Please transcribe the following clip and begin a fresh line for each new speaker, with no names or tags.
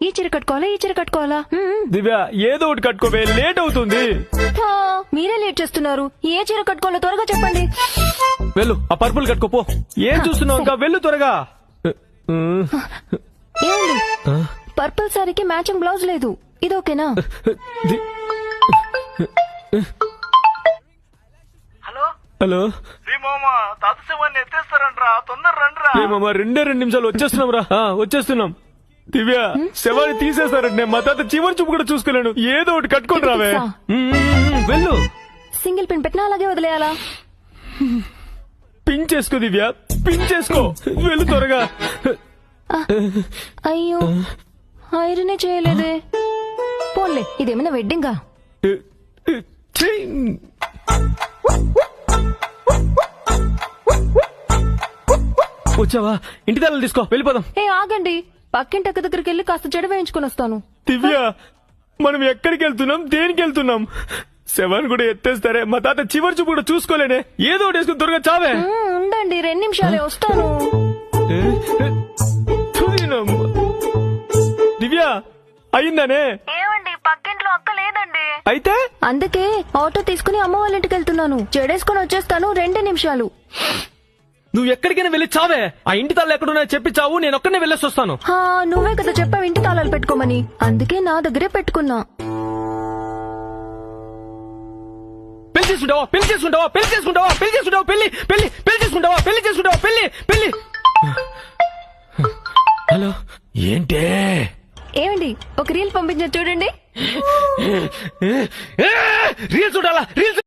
ఈ చీర కట్టుకోవాలా
దివ్య ఏదో ఒకటి కట్టుకోవే, లేట్ అవుతుంది.
మీరే లేట్ చేస్తున్నారు. ఏ చీర కట్టుకోవాలో త్వరగా చెప్పండి.
వెళ్ళు, ఆ పర్పుల్ కట్టుకోపో. ఏం చూస్తున్నావు ఇంకా, వెళ్ళు త్వరగా.
ఏమండి, పర్పుల్ సారీకి మ్యాచింగ్ బ్లౌజ్ లేదు, ఇది ఓకేనా?
హలో
తాత శివాన్ని ఎత్తేస్తారంట్రా, తొందర రండిరా.
ఏమమ్మా, 2 నిమిషాలు వచ్చేస్తున్నాం రా. వచ్చేస్తున్నాం. దివ్య, శవాన్ని తీసేస్తారంటే మా తాత చివరి చూపు కూడా చూసుకోలేను. ఏదో ఒకటి కట్టుకొని రావే. వెళ్ళు.
సింగిల్ పిన్ పెట్టినా అలాగే వదిలేయాలా?
పిన్ చేసుకో దివ్య, పిన్ చేసుకో. వెళ్ళు త్వరగా.
అయ్యో, ఐరనే చేయలేదే. పోన్లే, ఇదేమైనా వెడ్డింగా?
వచ్చావా? ఇంటి తాళాలు తీసుకో, వెళ్ళిపోదాం.
ఆగండి, పక్కింటి అక్క దగ్గరికి వెళ్ళి కాస్త జడ వేయించుకుని వస్తాను.
దివ్య, మనం ఎక్కడికి వెళ్తున్నాం, దేనికి వెళ్తున్నాం? శవాన్ని కూడా ఎత్తేస్తారే, మా తాత చివరి చూపు కూడా చూసుకోలేనే. ఏదో ఒకటి వేసుకుని త్వరగా చావే.
ఉండండి, 2 నిమిషాలే, వస్తాను.
దివ్య, అయిందనే?
ఏమండి, పక్కింట్లో అక్క లేదండి.
అయితే
అందుకే ఆటో తీసుకుని అమ్మ వాళ్ళ ఇంటికి వెళ్తున్నాను. జడేసుకుని వచ్చేస్తాను, 2 నిమిషాలు.
నువ్వు ఎక్కడికైనా వెళ్ళి చావే. ఆ ఇంటి తాళ్ళు ఎక్కడున్నా చెప్పి చావు, నేను ఒక్కనే వెళ్ళేసి వస్తాను.
నువ్వే కదా చెప్పావు ఇంటి తాళాలు పెట్టుకోమని, అందుకే నా దగ్గరే పెట్టుకున్నా.
పెళ్లి చేసుకుంటావా, పెళ్లి చేసుకుంటావా, పెళ్లి చేసుకుంటావా, పెళ్లి చేసుకుంటావా, పెళ్లి పెళ్లి పెళ్లి చేసుకుంటావా, పెళ్లి చేసుకుంటావా, పెళ్లి పెళ్లి. హలో, ఏంటే?
ఏమండి, ఒక రీల్ పంపించారు చూడండి.
రీల్స్ చూడాలా? రీల్స్